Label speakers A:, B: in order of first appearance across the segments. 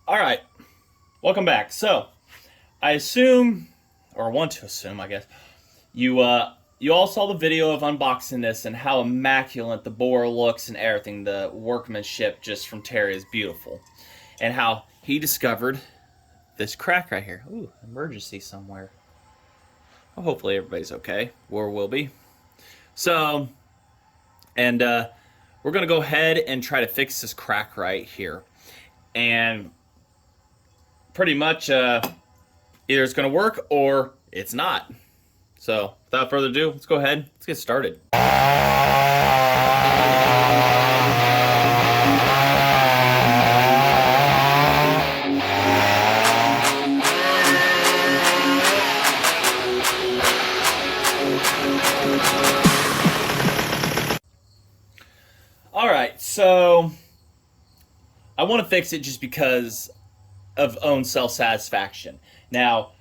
A: All right, welcome back. So, I assume, or want to assume, I guess, you all saw the video of unboxing this and how immaculate the bore looks and everything. The workmanship just from Terry is beautiful, and how he discovered this crack right here. Ooh, emergency somewhere. Well, hopefully everybody's okay, or will be. So, and we're gonna go ahead and try to fix this crack right here, and pretty much either it's going to work or it's not. So without further ado, let's go ahead. Let's get started. All right, so I want to fix it just because of own self-satisfaction. Now,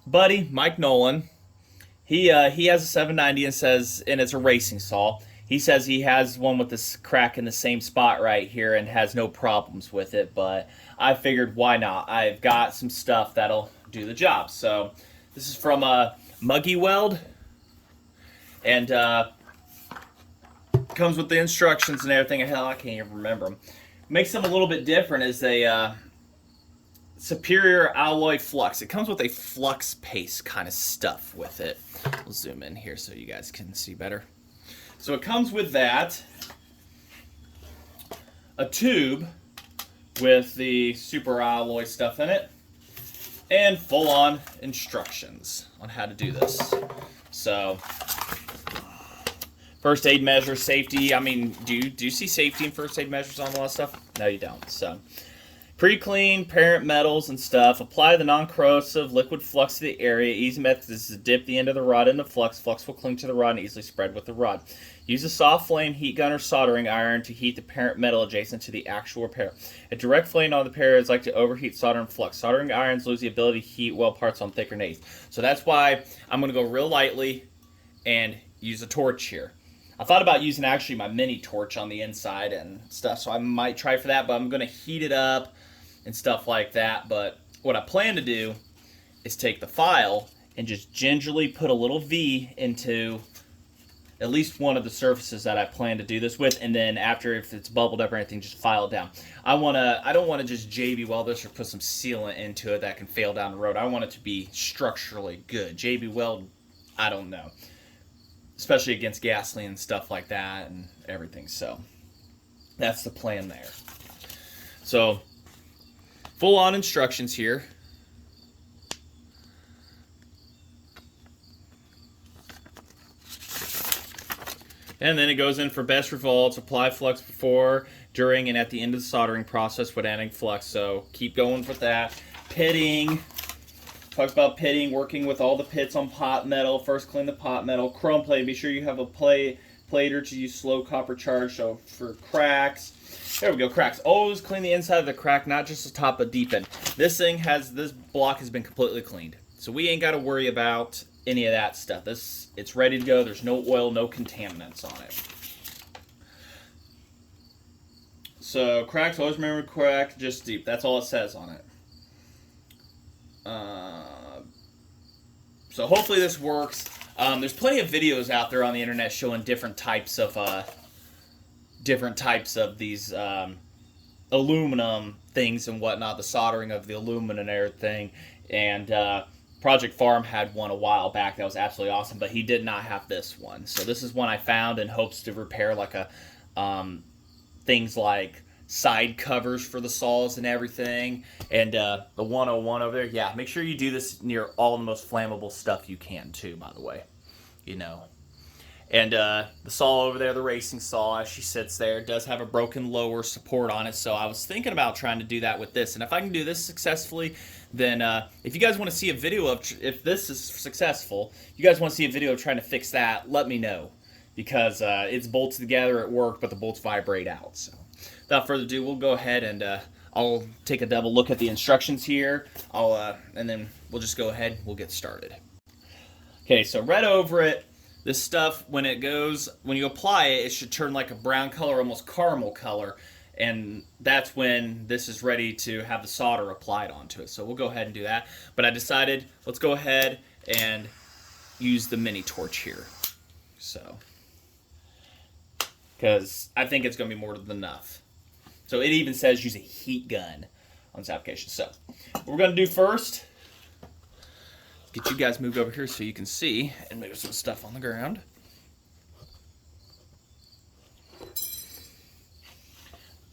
A: buddy Mike Nolan, he has a 790 and says, and it's a racing saw. He says he has one with this crack in the same spot right here and has no problems with it. But I figured, why not? I've got some stuff that'll do the job. So this is from Muggy Weld, and comes with the instructions and everything. Hell, I can't even remember them. Makes them a little bit different is a superior alloy flux. It comes with a flux paste kind of stuff with it. We'll zoom in here so you guys can see better. So it comes with that, a tube with the super alloy stuff in it, and full-on instructions on how to do this. So first aid measures, safety. I mean, do you see safety and first aid measures on a lot of stuff? No, you don't. So pre-clean parent metals and stuff. Apply the non-corrosive liquid flux to the area. Easy method is to dip the end of the rod in the flux. Flux will cling to the rod and easily spread with the rod. Use a soft flame heat gun or soldering iron to heat the parent metal adjacent to the actual repair. A direct flame on the repair is like to overheat soldering flux. Soldering irons lose the ability to heat weld parts on thicker nails. So that's why I'm going to go real lightly and use a torch here. I thought about using actually my mini torch on the inside and stuff, so I might try for that, but I'm going to heat it up and stuff like that. But what I plan to do is take the file and just gingerly put a little V into at least one of the surfaces that I plan to do this with, and then after, if it's bubbled up or anything, just file it down. I don't want to just JB weld this or put some sealant into it that can fail down the road. I want it to be structurally good. JB weld, I don't know, especially against gasoline and stuff like that and everything. So that's the plan there. So full-on instructions here. And then it goes in for best results. Apply flux before, during, and at the end of the soldering process with adding flux. So keep going with that. Pitting. Talks about pitting, working with all the pits on pot metal. First clean the pot metal. Chrome plate. Be sure you have a plater to use slow copper charge. So for cracks. There we go, cracks. Always clean the inside of the crack, not just the top of deep end. This block has been completely cleaned. So we ain't got to worry about any of that stuff. It's ready to go. There's no oil, no contaminants on it. So cracks, always remember crack, just deep. That's all it says on it. So hopefully this works. There's plenty of videos out there on the internet showing different types of these aluminum things and whatnot, the soldering of the aluminum and everything. And Project Farm had one a while back that was absolutely awesome, but he did not have this one. So this is one I found in hopes to repair like things like side covers for the saws and everything. And the 101 over there, yeah, make sure you do this near all the most flammable stuff you can too, by the way, you know. And the saw over there, the racing saw, as she sits there, does have a broken lower support on it. So I was thinking about trying to do that with this. And if I can do this successfully, then if you guys want to see a video of, if this is successful, you guys want to see a video of trying to fix that, let me know. Because it's bolts together at work, but the bolts vibrate out. So without further ado, we'll go ahead and I'll take a double look at the instructions here. And then we'll just go ahead, we'll get started. Okay, so right over it. This stuff, when you apply it, it should turn like a brown color, almost caramel color. and that's when this is ready to have the solder applied onto it. So we'll go ahead and do that. But I decided, let's go ahead and use the mini torch here. So, because I think it's going to be more than enough. So it even says use a heat gun on this application. So what we're going to do first, get you guys moved over here so you can see, and move some stuff on the ground.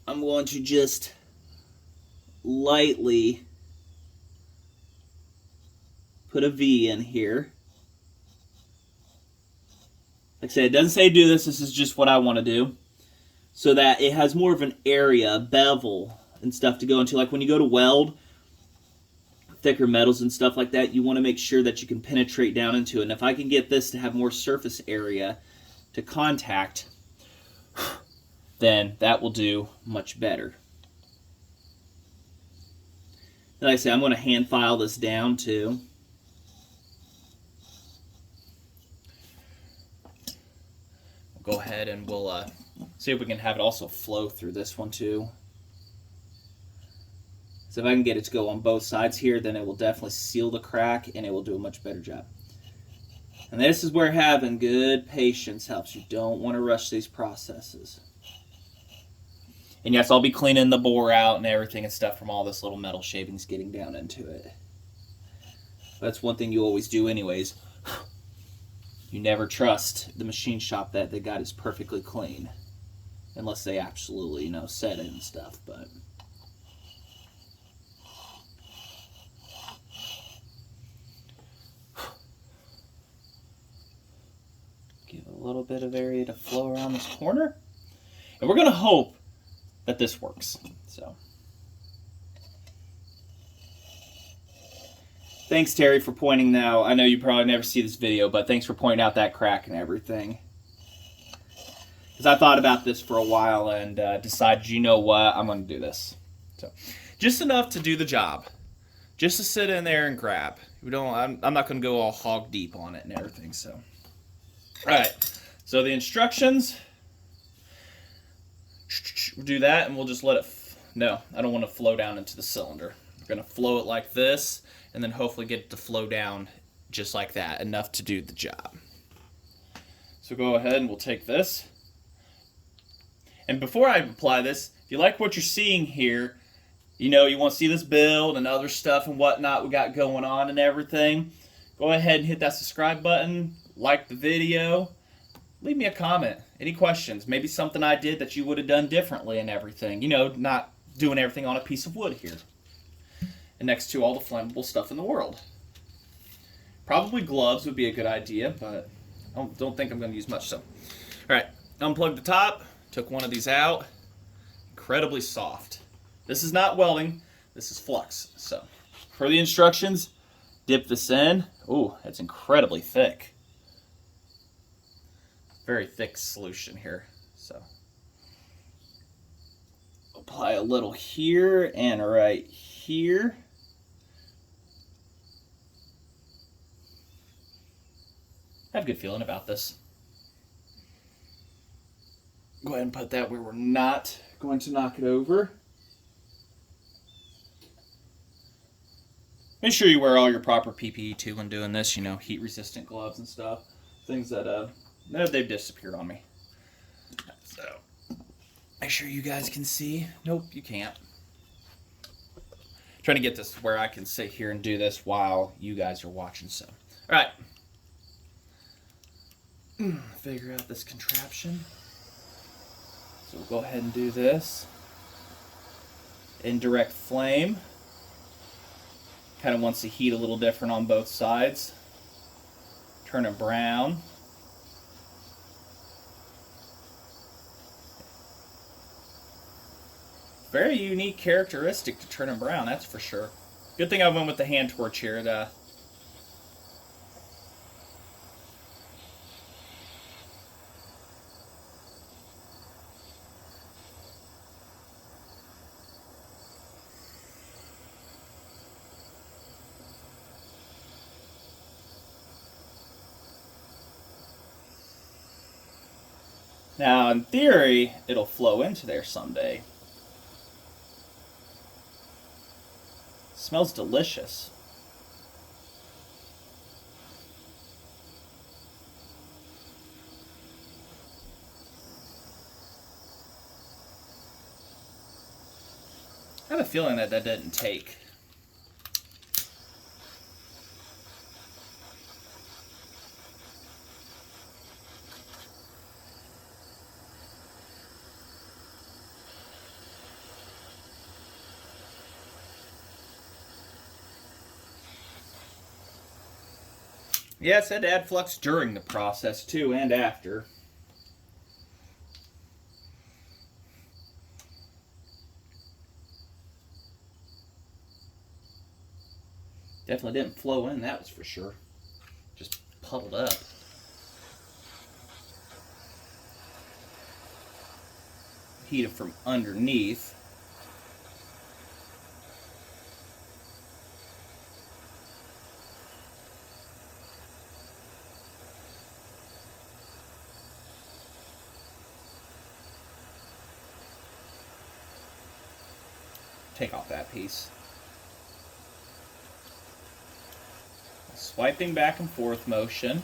A: I'm going to just lightly put a V in here. Like I said, it doesn't say do this. This is just what I want to do, so that it has more of an area, bevel, and stuff to go into. Like when you go to weld thicker metals and stuff like that, you want to make sure that you can penetrate down into it. And if I can get this to have more surface area to contact, then that will do much better. And like I say, I'm going to hand file this down too. We'll go ahead and we'll see if we can have it also flow through this one too. So if I can get it to go on both sides here, then it will definitely seal the crack and it will do a much better job. And this is where having good patience helps. You don't want to rush these processes. And yes, I'll be cleaning the bore out and everything and stuff from all this little metal shavings getting down into it. That's one thing you always do anyways. You never trust the machine shop that they got is perfectly clean. Unless they absolutely, you know, set it and stuff, but... Give a little bit of area to flow around this corner. And we're going to hope that this works. So, thanks, Terry, for pointing that out. I know you probably never see this video, but thanks for pointing out that crack and everything. Because I thought about this for a while and decided, you know what, I'm going to do this. So, just enough to do the job. Just to sit in there and grab. I'm not going to go all hog deep on it and everything. So, all right. So the instructions. We'll do that, and we'll just let it... No, I don't want to flow down into the cylinder. We're going to flow it like this, and then hopefully get it to flow down just like that, enough to do the job. So go ahead and we'll take this. And before I apply this, if you like what you're seeing here, you know, you want to see this build and other stuff and whatnot we got going on and everything, go ahead and hit that subscribe button, like the video, leave me a comment. Any questions? Maybe something I did that you would have done differently and everything. You know, not doing everything on a piece of wood here. And next to all the flammable stuff in the world. Probably gloves would be a good idea, but I don't think I'm going to use much. So, all right, unplug the top. Took one of these out. Incredibly soft. This is not welding. This is flux. So, per the instructions, dip this in. Ooh, it's incredibly thick. Very thick solution here. So apply a little here and right here. I have a good feeling about this. Go ahead and put that where we're not going to knock it over. Make sure you wear all your proper PPE too when doing this, you know, heat resistant gloves and stuff. Things that no, they've disappeared on me. So, make sure you guys can see. Nope, you can't. Trying to get this where I can sit here and do this while you guys are watching. So, all right. Figure out this contraption. So we'll go ahead and do this. Indirect flame. Kind of wants to heat a little different on both sides. Turn it brown. Very unique characteristic to turn them brown, that's for sure. Good thing I went with the hand torch here. Now, in theory, it'll flow into there someday. Smells delicious. I have a feeling that didn't take. Yeah, it said to add flux during the process too, and after. Definitely didn't flow in, that was for sure. Just puddled up. Heat it from underneath. Take off that piece. Swiping back and forth motion.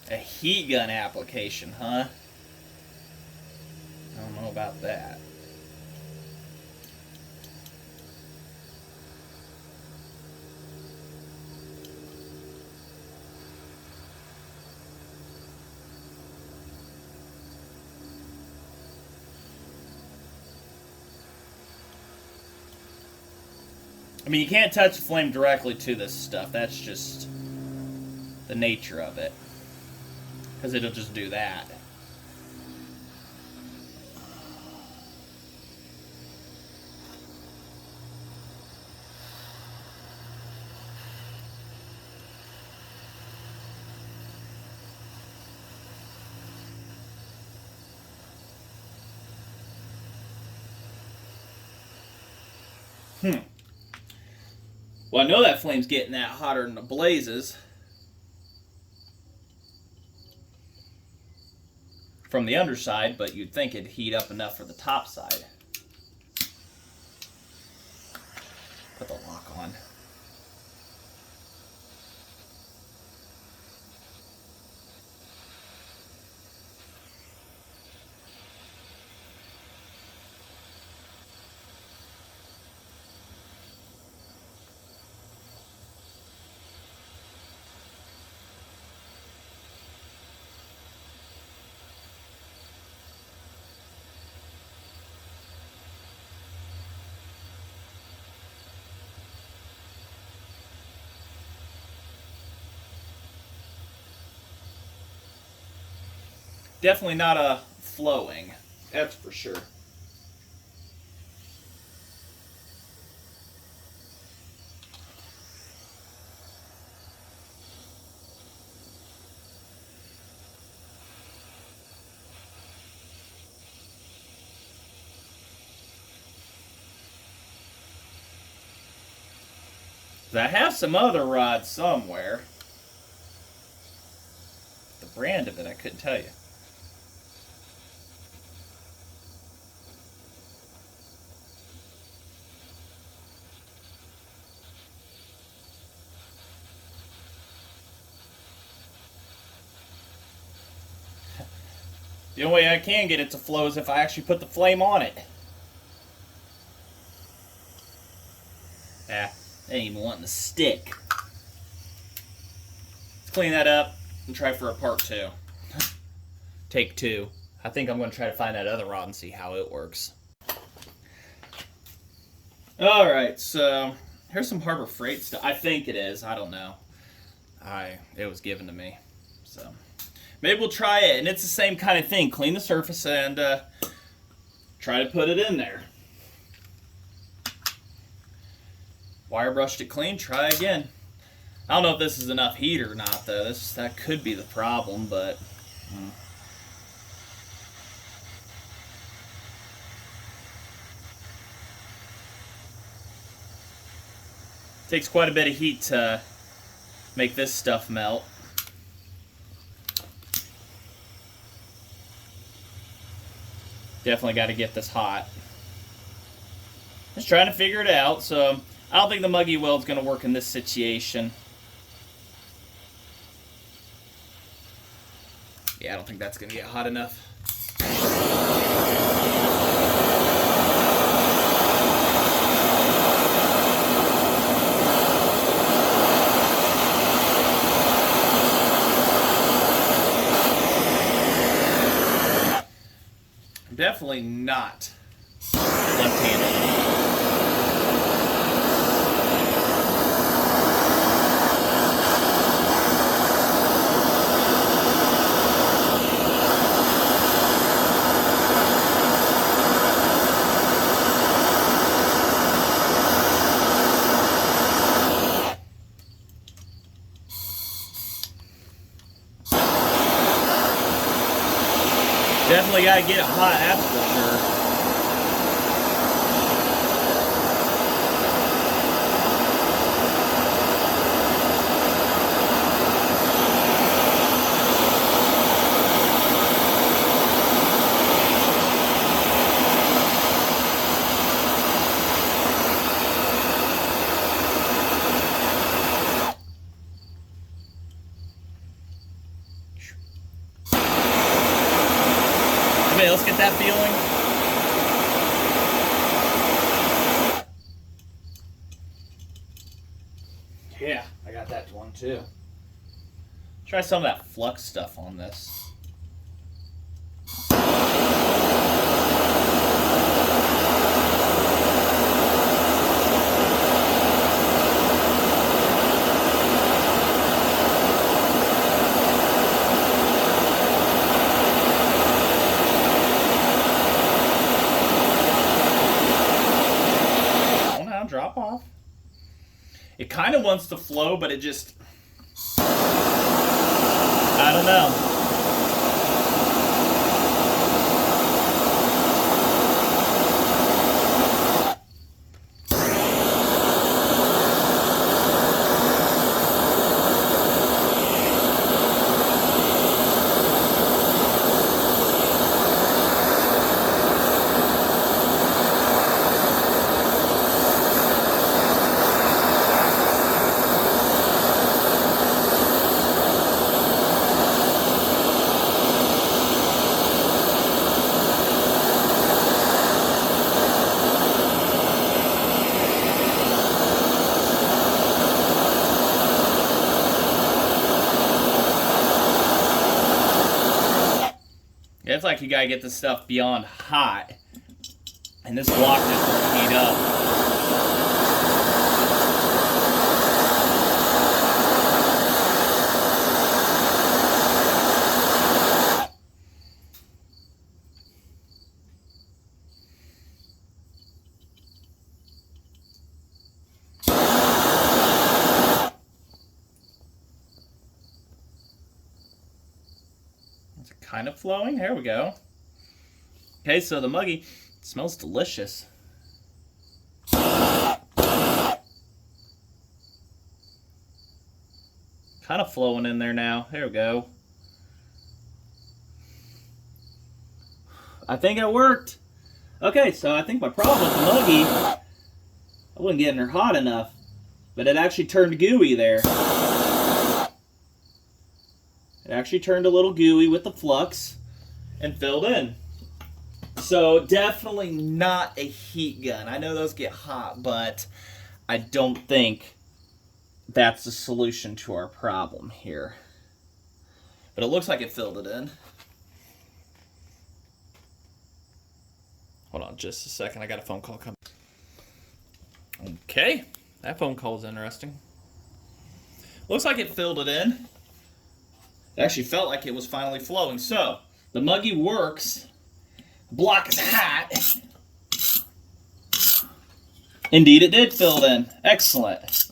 A: A heat gun application, huh? I don't know about that. I mean, you can't touch the flame directly to this stuff. That's just the nature of it. Because it'll just do that. Well, I know that flame's getting that hotter than the blazes. From the underside, but you'd think it'd heat up enough for the top side. Put the lock on. Definitely not a flowing, that's for sure. I have some other rods somewhere. The brand of it, I couldn't tell you. The only way I can get it to flow is if I actually put the flame on it. Ah, ain't even wanting to stick. Let's clean that up and try for a part 2. Take 2. I think I'm going to try to find that other rod and see how it works. Alright, so here's some Harbor Freight stuff. I think it is. I don't know. It was given to me. So maybe we'll try it. And it's the same kind of thing. Clean the surface and try to put it in there. Wire brushed it clean. Try again. I don't know if this is enough heat or not, though. That could be the problem, but... Takes quite a bit of heat to make this stuff melt. Definitely got to get this hot. Just trying to figure it out. So I don't think the muggy weld's going to work in this situation. Yeah, I don't think that's going to get hot enough. Definitely not left-handed. Definitely got to get it hot, that's for sure. Okay, let's get that feeling. Yeah, I got that one too. Try some of that flux stuff on this. Drop off. It kind of wants to flow, but it just... I don't know. It's like you gotta get this stuff beyond hot, and this block just won't heat up. It's kind of flowing. There we go. Okay, so the muggy smells delicious. Kind of flowing in there now. There we go. I think it worked. Okay, so I think my problem with the muggy, I wasn't getting her hot enough, but it actually turned gooey there. It actually turned a little gooey with the flux and filled in. So definitely not a heat gun. I know those get hot, but I don't think that's the solution to our problem here. But it looks like it filled it in. on just a second. I got a phone call coming. Okay, that phone call was interesting. Looks like it filled it in. It actually felt like it was finally flowing. So, the Muggy works. Block is hot. Indeed, it did fill it in. Excellent.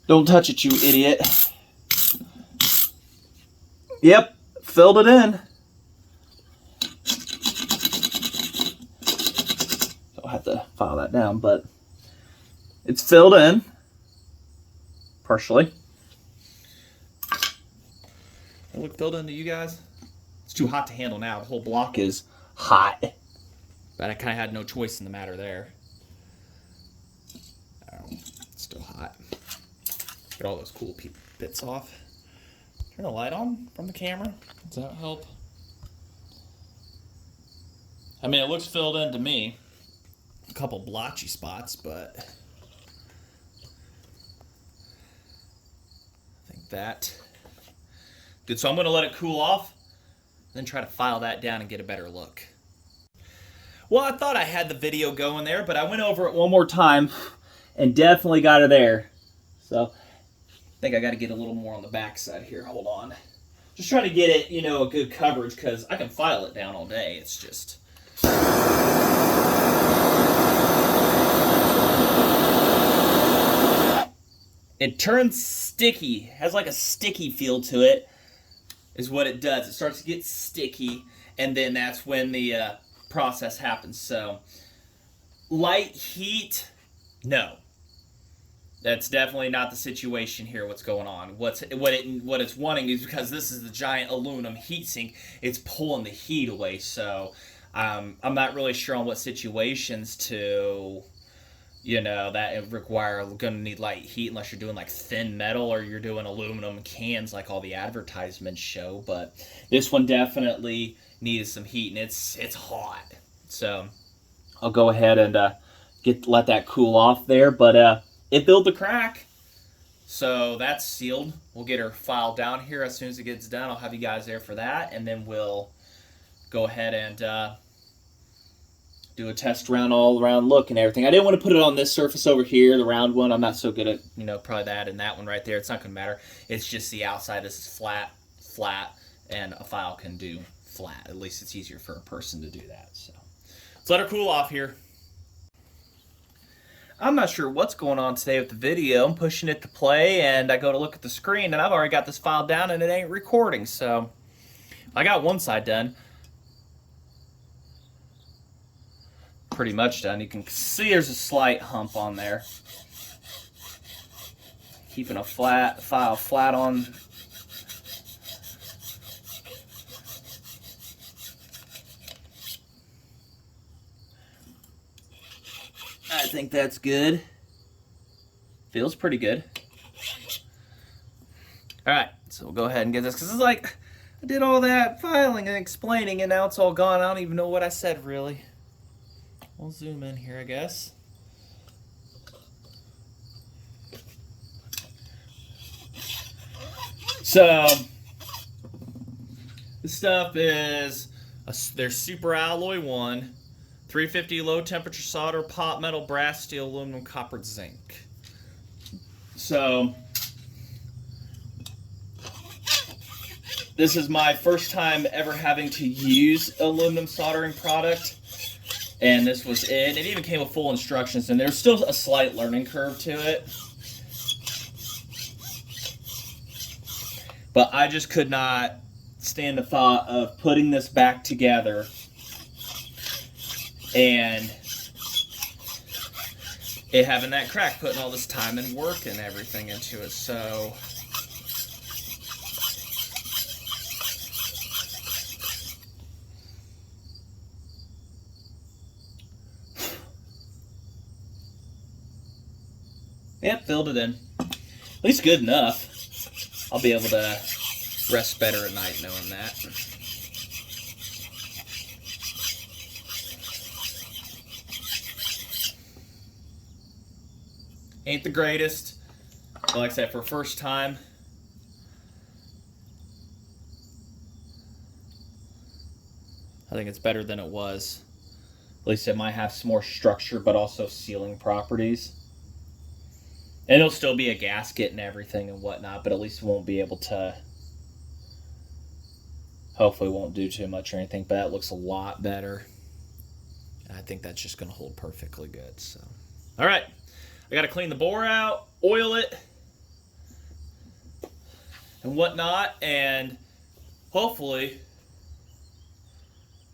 A: Don't touch it, you idiot. Yep, filled it in. I'll have to file that down, but it's filled in. Partially. It look filled in to you guys? It's too hot to handle now. The whole block is hot. But I kind of had no choice in the matter there. Oh, it's still hot. Get all those cool bits off. Turn the light on from the camera. Does that help? I mean, it looks filled in to me. A couple blotchy spots, but I think that good. So I'm going to let it cool off, then try to file that down and get a better look. Well, I thought I had the video going there, but I went over it one more time and definitely got it there. So I think I got to get a little more on the back side here. Hold on. Just trying to get it, you know, a good coverage, because I can file it down all day. It's just... It turns sticky. Has like a sticky feel to it, is what it does. It starts to get sticky, and then that's when the process happens. So, light heat, no. That's definitely not the situation here. What's going on? What it's wanting is, because this is the giant aluminum heatsink, it's pulling the heat away. So I'm not really sure on what situations to, you know, that require going to need light heat, unless you're doing like thin metal or you're doing aluminum cans like all the advertisements show. But this one definitely needed some heat, and it's hot. So I'll go ahead and let that cool off there. But it filled the crack, so that's sealed. We'll get her filed down here as soon as it gets done. I'll have you guys there for that, and then we'll go ahead and do a test all around look and everything. I didn't want to put it on this surface over here, the round one. I'm not so good at, you know, probably that and that one right there. It's not going to matter. It's just the outside. This is flat, and a file can do flat. At least it's easier for a person to do that. So let's let her cool off here. I'm not sure what's going on today with the video. I'm pushing it to play, and I go to look at the screen, and I've already got this file down, and it ain't recording. So I got one side done. Pretty much done. You can see there's a slight hump on there. Keeping a file flat on. I think that's good. Feels pretty good. Alright, so we'll go ahead and get this, because it's like, I did all that filing and explaining, and now it's all gone. I don't even know what I said, really. We'll zoom in here, I guess. So, this stuff is, there's Super Alloy 1, 350 low temperature solder, pot metal, brass, steel, aluminum, copper, zinc. So, this is my first time ever having to use aluminum soldering product. And this was it. It even came with full instructions, and there's still a slight learning curve to it. But I just could not stand the thought of putting this back together and it having that crack, putting all this time and work and everything into it. So yep, filled it in. At least good enough. I'll be able to rest better at night knowing that. Ain't the greatest, but like I said, for first time, I think it's better than it was. At least it might have some more structure, but also sealing properties. And it'll still be a gasket and everything and whatnot, but at least it won't be able to, hopefully won't do too much or anything, but that looks a lot better. And I think that's just going to hold perfectly good. So, all right, I got to clean the bore out, oil it, and whatnot, and hopefully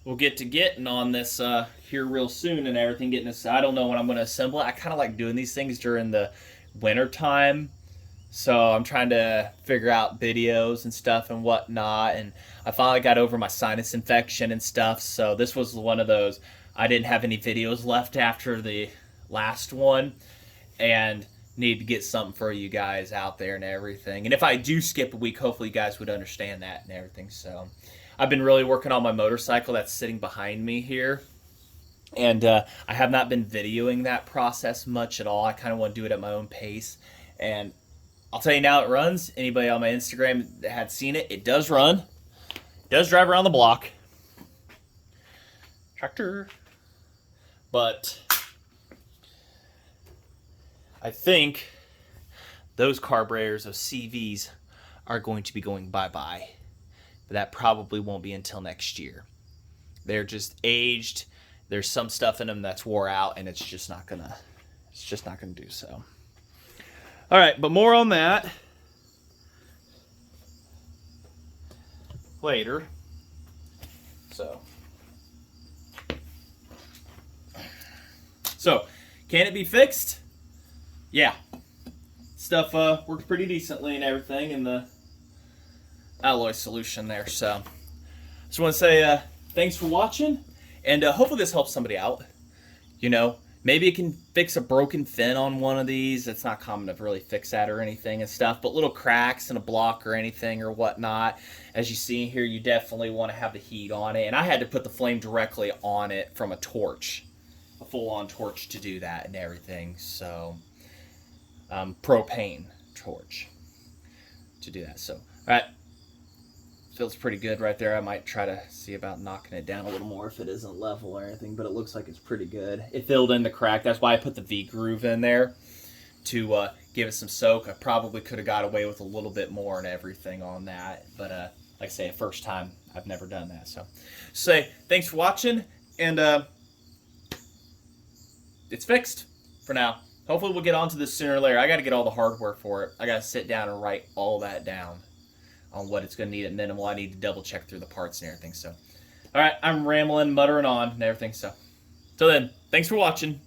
A: we'll get to getting on this here real soon and everything, getting this. I don't know when I'm going to assemble it. I kind of like doing these things during the winter time, so I'm trying to figure out videos and stuff and whatnot, and I finally got over my sinus infection and stuff, so this was one of those. I didn't have any videos left after the last one, and need to get something for you guys out there and everything. And if I do skip a week, hopefully you guys would understand that and everything. So I've been really working on my motorcycle that's sitting behind me here, and I have not been videoing that process much at all. I kind of want to do it at my own pace, and I'll tell you now, it runs. Anybody on my Instagram that had seen it, it does run. It does drive around the block. Tractor. But I think those carburetors, those CVs, are going to be going bye-bye. But that probably won't be until next year. They're just aged. There's some stuff in them that's wore out, and it's just not gonna do so. All right, but more on that later. So, can it be fixed? Yeah. Stuff works pretty decently and everything in the alloy solution there. So, just want to say thanks for watching, and hopefully this helps somebody out. You know, maybe it can fix a broken fin on one of these. It's not common to really fix that or anything and stuff, but little cracks in a block or anything or whatnot. As you see here, you definitely want to have the heat on it, and I had to put the flame directly on it from a torch, a full-on torch to do that and everything. So propane torch to do that. So all right, feels pretty good right there. I might try to see about knocking it down a little more if it isn't level or anything, but it looks like it's pretty good. It filled in the crack. That's why I put the V-groove in there to give it some soak. I probably could have got away with a little bit more and everything on that, but like I say, first time, I've never done that. So say thanks for watching, and it's fixed for now. Hopefully we'll get onto this sooner or later. I got to get all the hardware for it. I got to sit down and write all that down on what it's going to need at minimal. I need to double check through the parts and everything. So, all right, I'm rambling, muttering on and everything. So, till then, thanks for watching.